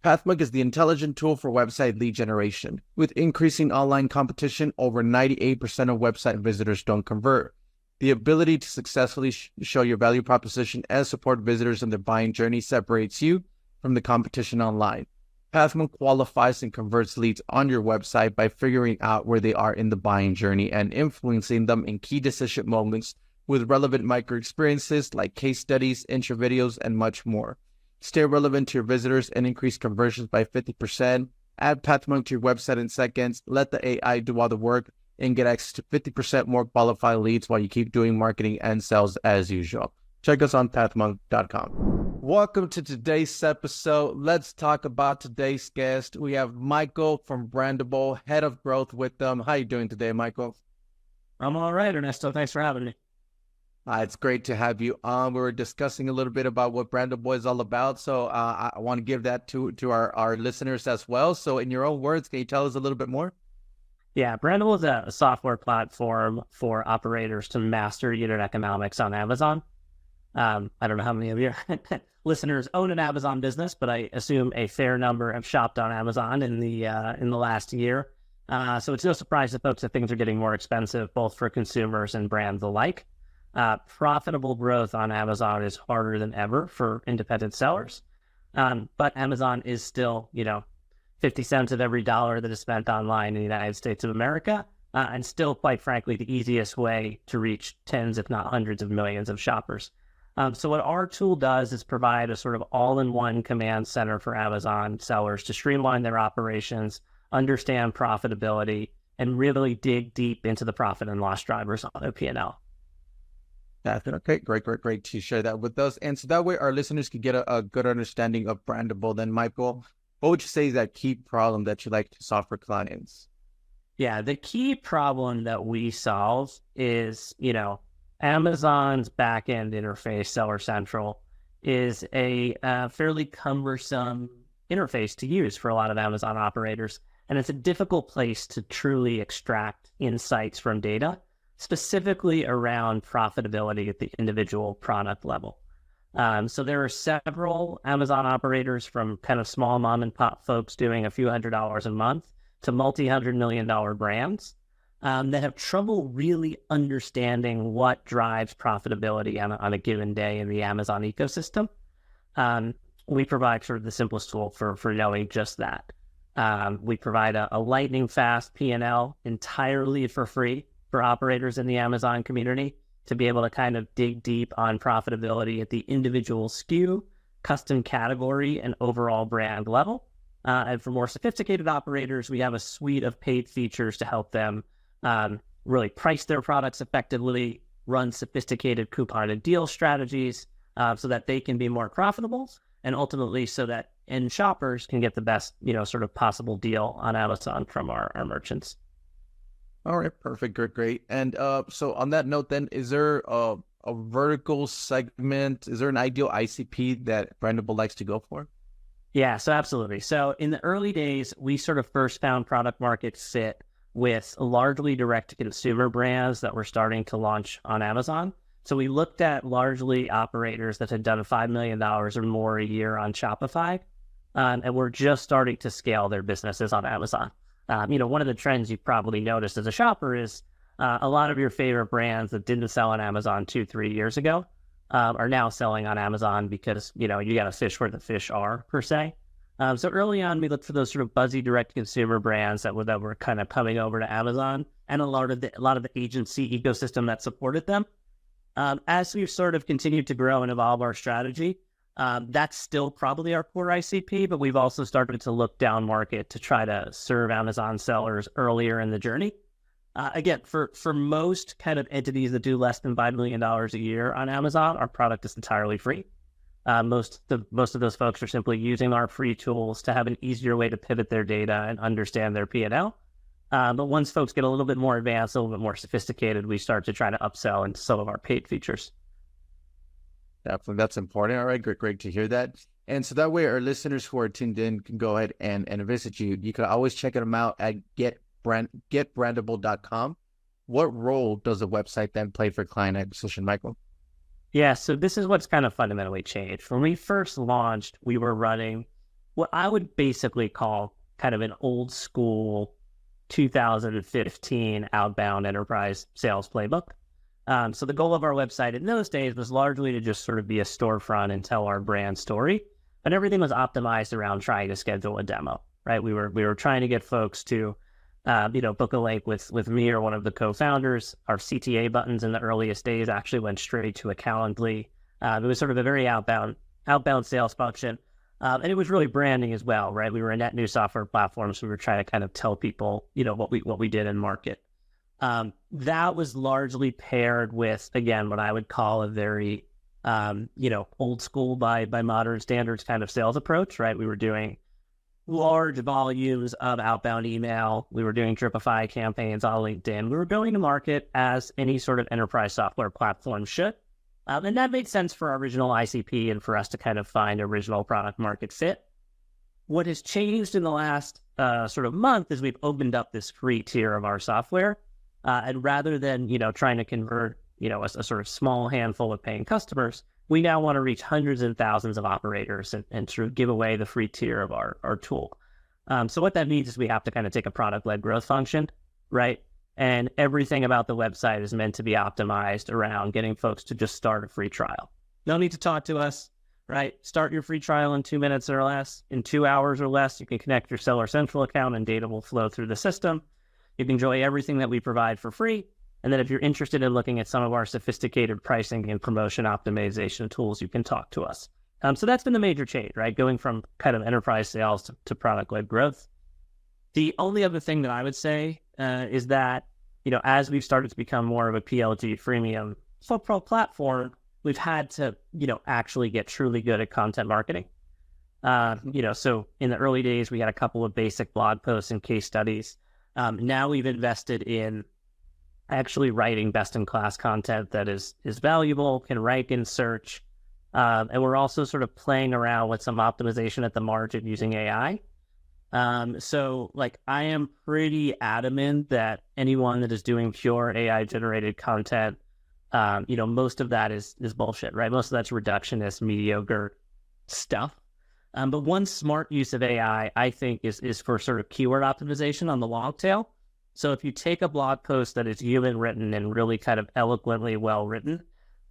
PathMug is the intelligent tool for website lead generation. With increasing online competition, over 98% of website visitors don't convert. The ability to successfully show your value proposition and support visitors in their buying journey separates you from the competition online. PathMug qualifies and converts leads on your website by figuring out where they are in the buying journey and influencing them in key decision moments with relevant micro experiences like case studies, intro videos, and much more. Stay relevant to your visitors and increase conversions by 50%. Add PathMug to your website in seconds. Let the AI do all the work and get access to 50% more qualified leads while you keep doing marketing and sales as usual. Check us on pathmug.com. Welcome to today's episode. Let's talk about today's guest. We have Michael from Brandable, head of growth with them. How are you doing today, Michael? I'm all right, Ernesto. Thanks for having me. It's great to have you on. We were discussing a little bit about what Brandable is all about, so I want to give that to our listeners as well. So in your own words, can you tell us a little bit more? Yeah, Brandable is a software platform for operators to master unit economics on Amazon. I don't know how many of your listeners own an Amazon business, but I assume a fair number have shopped on Amazon in the last year. So it's no surprise to folks that things are getting more expensive, both for consumers and brands alike. Profitable growth on Amazon is harder than ever for independent sellers. But Amazon is still, 50 cents of every dollar that is spent online in the United States of America, and still, quite frankly, the easiest way to reach tens, if not hundreds of millions of shoppers. So what our tool does is provide a sort of all-in-one command center for Amazon sellers to streamline their operations, understand profitability, and really dig deep into the profit and loss drivers on their P&L. Okay, great to share that with us. And so that way our listeners can get a good understanding of Brandable. Then, Michael, what would you say is that key problem that you like to solve for clients? Yeah, the key problem that we solve is, Amazon's backend interface, Seller Central, is a fairly cumbersome interface to use for a lot of Amazon operators. And it's a difficult place to truly extract insights from data, specifically around profitability at the individual product level. So there are several Amazon operators, from kind of small mom and pop folks doing a few $100s a month to multi-$100 million brands that have trouble really understanding what drives profitability on a given day in the Amazon ecosystem. We provide sort of the simplest tool for knowing just that. We provide a lightning fast P&L entirely for free for operators in the Amazon community to be able to kind of dig deep on profitability at the individual SKU, custom category, and overall brand level. And for more sophisticated operators, we have a suite of paid features to help them really price their products effectively, run sophisticated coupon and deal strategies so that they can be more profitable, and ultimately so that end shoppers can get the best, sort of possible deal on Amazon from our merchants. All right, perfect, great. And so on that note, then, is there a vertical segment? Is there an ideal ICP that Brandable likes to go for? Yeah, so absolutely. So in the early days, we sort of first found product market fit with largely direct-to-consumer brands that were starting to launch on Amazon. So we looked at largely operators that had done $5 million or more a year on Shopify, and were just starting to scale their businesses on Amazon. One of the trends you've probably noticed as a shopper is a lot of your favorite brands that didn't sell on Amazon 2-3 years ago are now selling on Amazon because, you got to fish where the fish are, per se. So early on, we looked for those sort of buzzy direct-to-consumer brands that were kind of coming over to Amazon, and a lot of the agency ecosystem that supported them. As we've sort of continued to grow and evolve our strategy, that's still probably our core ICP, but we've also started to look down market to try to serve Amazon sellers earlier in the journey. Again, for most kind of entities that do less than $5 million a year on Amazon, our product is entirely free. Most of those folks are simply using our free tools to have an easier way to pivot their data and understand their P&L. But once folks get a little bit more advanced, a little bit more sophisticated, we start to try to upsell into some of our paid features. Definitely, that's important. All right, great to hear that. And so that way our listeners who are tuned in can go ahead and visit you. You can always check them out at getbrandable.com. What role does the website then play for client acquisition, Michael? Yeah, so this is what's kind of fundamentally changed. When we first launched, we were running what I would basically call kind of an old school 2015 outbound enterprise sales playbook. So the goal of our website in those days was largely to just sort of be a storefront and tell our brand story, but everything was optimized around trying to schedule a demo, right? We were trying to get folks to, book a link with me or one of the co-founders. Our CTA buttons in the earliest days actually went straight to a Calendly. It was sort of a very outbound sales function. And it was really branding as well, right? We were a net new software platform, so we were trying to kind of tell people, what we did in market. That was largely paired with, again, what I would call a very, old school by modern standards kind of sales approach, right? We were doing large volumes of outbound email. We were doing Dripify campaigns on LinkedIn. We were going to market as any sort of enterprise software platform should. And that made sense for our original ICP and for us to kind of find original product market fit. What has changed in the last sort of month is we've opened up this free tier of our software. And rather than, trying to convert, a sort of small handful of paying customers, we now want to reach hundreds and thousands of operators and sort of give away the free tier of our tool. So what that means is we have to kind of take a product-led growth function, right? And everything about the website is meant to be optimized around getting folks to just start a free trial. No need to talk to us, right? Start your free trial in 2 minutes or less. In 2 hours or less, you can connect your Seller Central account and data will flow through the system. You can enjoy everything that we provide for free. And then if you're interested in looking at some of our sophisticated pricing and promotion optimization tools, you can talk to us. So that's been the major change, right? Going from kind of enterprise sales to product-led growth. The only other thing that I would say is that, as we've started to become more of a PLG freemium pro platform, we've had to, actually get truly good at content marketing. So in the early days, we had a couple of basic blog posts and case studies. Now we've invested in actually writing best-in-class content that is valuable, can rank in search, and we're also sort of playing around with some optimization at the margin using AI. So I am pretty adamant that anyone that is doing pure AI-generated content, most of that is bullshit, right? Most of that's reductionist, mediocre stuff. But one smart use of AI, I think, is for sort of keyword optimization on the long tail. So if you take a blog post that is human written and really kind of eloquently well written,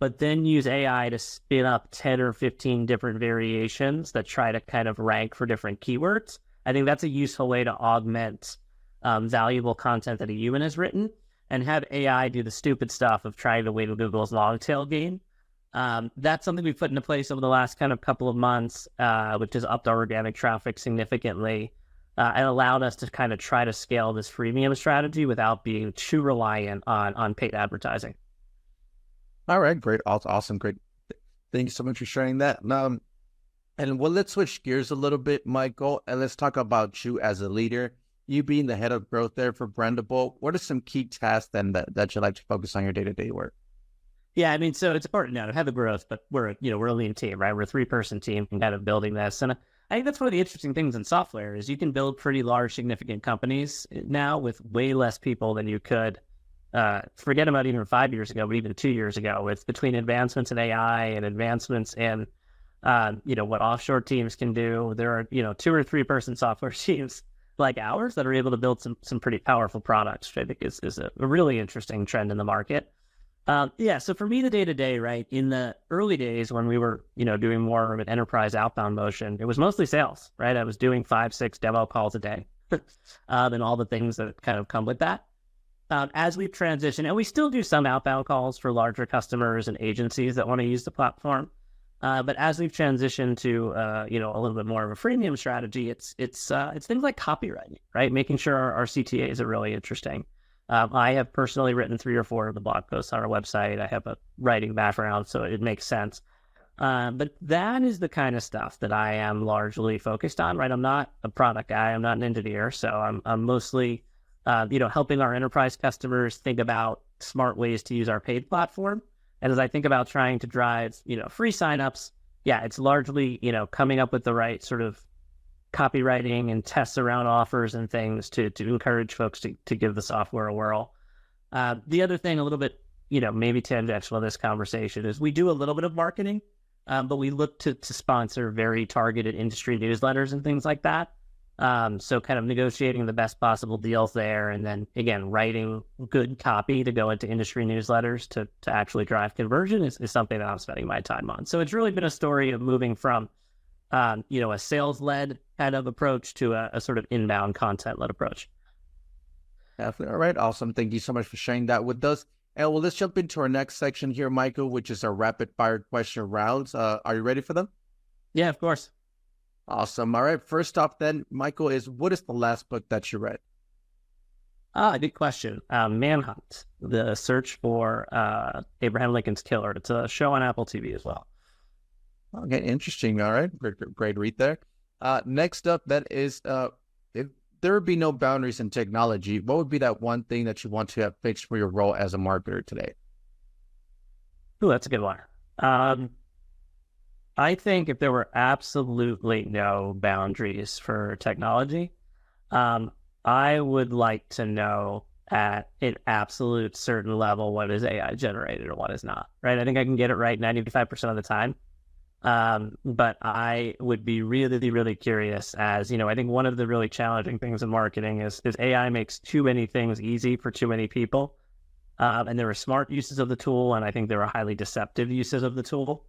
but then use AI to spin up 10 or 15 different variations that try to kind of rank for different keywords, I think that's a useful way to augment valuable content that a human has written and have AI do the stupid stuff of trying to win Google's long tail game. That's something we've put into place over the last kind of couple of months, which has upped our organic traffic significantly and allowed us to kind of try to scale this freemium strategy without being too reliant on paid advertising. All right, great. Awesome. Great. Thank you so much for sharing that. And let's switch gears a little bit, Michael, and let's talk about you as a leader. You being the head of growth there for Brandable, what are some key tasks then that you like to focus on your day-to-day work? Yeah, I mean, so it's important now to have the growth, but we're a lean team, right? We're a 3-person team and kind of building this. And I think that's one of the interesting things in software is you can build pretty large, significant companies now with way less people than you could. Forget about even 5 years ago, but even 2 years ago, with between advancements in AI and advancements in, what offshore teams can do. There are, 2 or 3-person software teams like ours that are able to build some pretty powerful products, which I think is a really interesting trend in the market. So for me, the day-to-day, right, in the early days when we were, doing more of an enterprise outbound motion, it was mostly sales, right? I was doing 5-6 demo calls a day and all the things that kind of come with that. As we've transitioned, and we still do some outbound calls for larger customers and agencies that want to use the platform. But as we've transitioned to, a little bit more of a freemium strategy, it's things like copywriting, right? Making sure our CTAs are really interesting. I have personally written 3 or 4 of the blog posts on our website. I have a writing background, so it makes sense. But that is the kind of stuff that I am largely focused on, right? I'm not a product guy. I'm not an engineer. So I'm mostly, helping our enterprise customers think about smart ways to use our paid platform. And as I think about trying to drive, free signups, it's largely, coming up with the right sort of copywriting and tests around offers and things to encourage folks to give the software a whirl. The other thing, a little bit, maybe tangential to this conversation, is we do a little bit of marketing. but we look to sponsor very targeted industry newsletters and things like that. So kind of negotiating the best possible deals there, and then again, writing good copy to go into industry newsletters to actually drive conversion is something that I'm spending my time on. So it's really been a story of moving from, a sales-led kind of approach to a sort of inbound content-led approach. Definitely. All right. Awesome. Thank you so much for sharing that with us. And well, let's jump into our next section here, Michael, which is our rapid fire question rounds. Are you ready for them? Yeah, of course. Awesome. All right. First off then, Michael, what is the last book that you read? Good question. Manhunt, the search for Abraham Lincoln's killer. It's a show on Apple TV as well. Okay, interesting. All right. Great read there. Next up, that is, if there would be no boundaries in technology, what would be that one thing that you want to have fixed for your role as a marketer today? Ooh, that's a good one. I think if there were absolutely no boundaries for technology, I would like to know at an absolute certain level what is AI generated and what is not, right? I think I can get it right 95% of the time. But I would be really, really curious as, I think one of the really challenging things in marketing is AI makes too many things easy for too many people. And there are smart uses of the tool, and I think there are highly deceptive uses of the tool.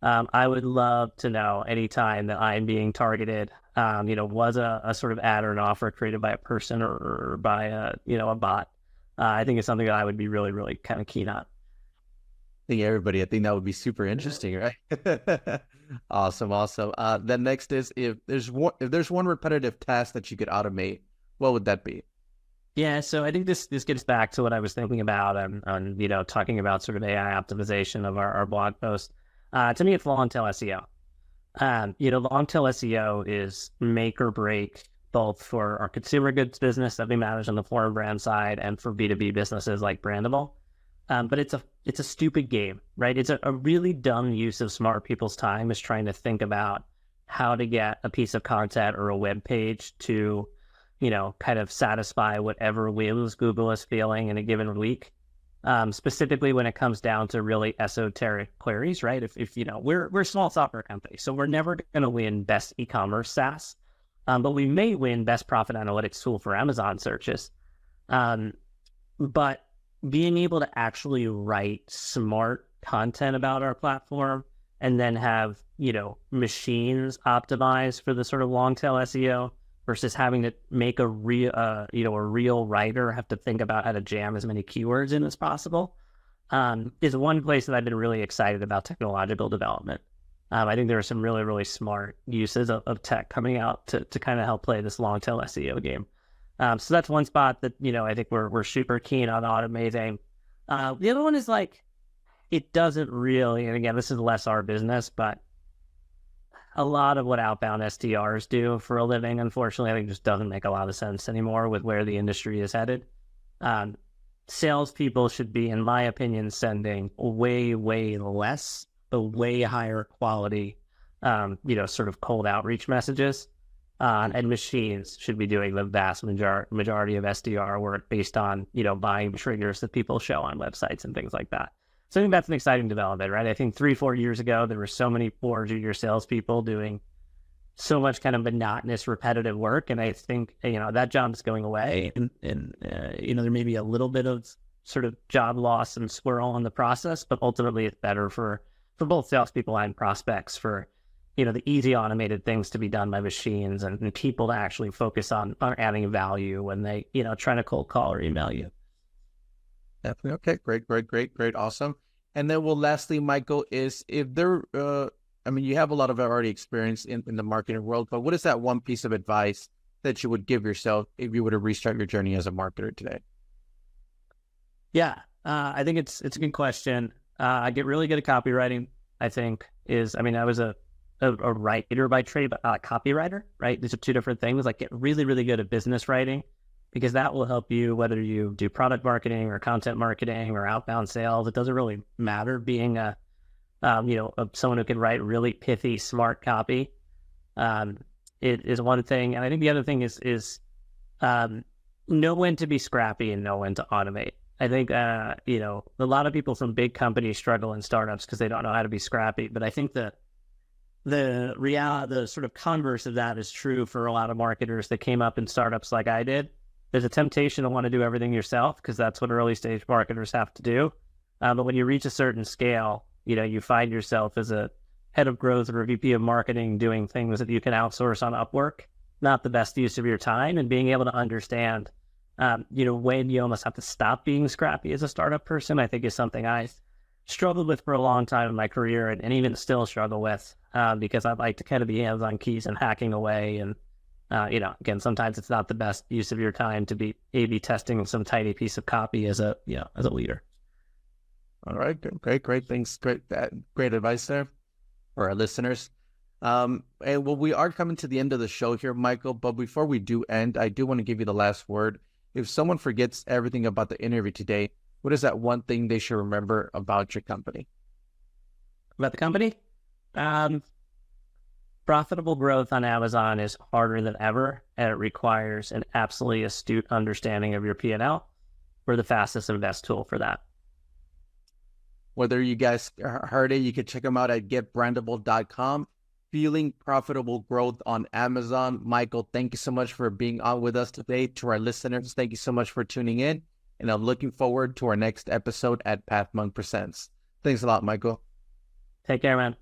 I would love to know anytime that I'm being targeted, was a sort of ad or an offer created by a person or by a bot. I think it's something that I would be really, really kind of keen on. I think that would be super interesting, right? Awesome. Then next is if there's one repetitive task that you could automate, what would that be? Yeah, so I think this gets back to what I was thinking about on talking about sort of AI optimization of our blog post. To me, it's long tail SEO. Long tail SEO is make or break both for our consumer goods business that we manage on the foreign brand side and for B2B businesses like Brandable. But it's a stupid game, right? It's a really dumb use of smart people's time is trying to think about how to get a piece of content or a web page to, kind of satisfy whatever whims Google is feeling in a given week. Specifically when it comes down to really esoteric queries, right? If we're a small software company, so we're never going to win best e-commerce SaaS, but we may win best profit analytics tool for Amazon searches. But being able to actually write smart content about our platform and then have, machines optimized for the sort of long tail SEO versus having to make a real writer have to think about how to jam as many keywords in as possible, is one place that I've been really excited about technological development. I think there are some really, really smart uses of tech coming out to kind of help play this long tail SEO game. So that's one spot that, I think we're super keen on automating. The other one is it doesn't really, and again, this is less our business, but a lot of what outbound SDRs do for a living, unfortunately, I think just doesn't make a lot of sense anymore with where the industry is headed. Salespeople should be, in my opinion, sending way, way less, but way higher quality, sort of cold outreach messages. And machines should be doing the vast majority of SDR work based on, buying triggers that people show on websites and things like that. So I think that's an exciting development, right? I think 3-4 years ago, there were so many poor junior salespeople doing so much kind of monotonous, repetitive work. And I think, that job is going away. And there may be a little bit of sort of job loss and squirrel in the process, but ultimately it's better for both salespeople and prospects for, the easy automated things to be done by machines and people to actually focus on adding value when they, trying to cold call or email you. Definitely. Okay. Great. Awesome. And then lastly, Michael, is if there, you have a lot of already experience in the marketing world, but what is that one piece of advice that you would give yourself if you were to restart your journey as a marketer today? Yeah, I think it's a good question. I get really good at copywriting, I think I was a writer by trade, but not a copywriter, right? These are two different things. Get really, really good at business writing, because that will help you whether you do product marketing or content marketing or outbound sales. It doesn't really matter. Being someone who can write really pithy, smart copy, it is one thing. And I think the other thing is know when to be scrappy and know when to automate. I think, you know, a lot of people from big companies struggle in startups because they don't know how to be scrappy. But I think the sort of converse of that is true for a lot of marketers that came up in startups like I did. There's a temptation to want to do everything yourself because that's what early stage marketers have to do. But when you reach a certain scale, you know, you find yourself as a head of growth or a VP of marketing doing things that you can outsource on Upwork. Not the best use of your time, and being able to understand, you know, when you almost have to stop being scrappy as a startup person, I think is something I struggled with for a long time in my career, and even still struggle with, because I'd like to kind of be hands on keys and hacking away. And, you know, again, sometimes it's not the best use of your time to be A/B testing some tiny piece of copy as a, you know, as a leader. All right, great things, great advice there for our listeners. And well, we are coming to the end of the show here, Michael, but before we do end, I do want to give you the last word. If someone forgets everything about the interview today, what is that one thing they should remember about your company? About the company? Profitable growth on Amazon is harder than ever, and it requires an absolutely astute understanding of your P&L. We're the fastest and best tool for that. Whether you guys heard it, you can check them out at getbrandable.com. Fueling profitable growth on Amazon. Michael, thank you so much for being on with us today. To our listeners, thank you so much for tuning in. And I'm looking forward to our next episode at Path Monk Presents. Thanks a lot, Michael. Take care, man.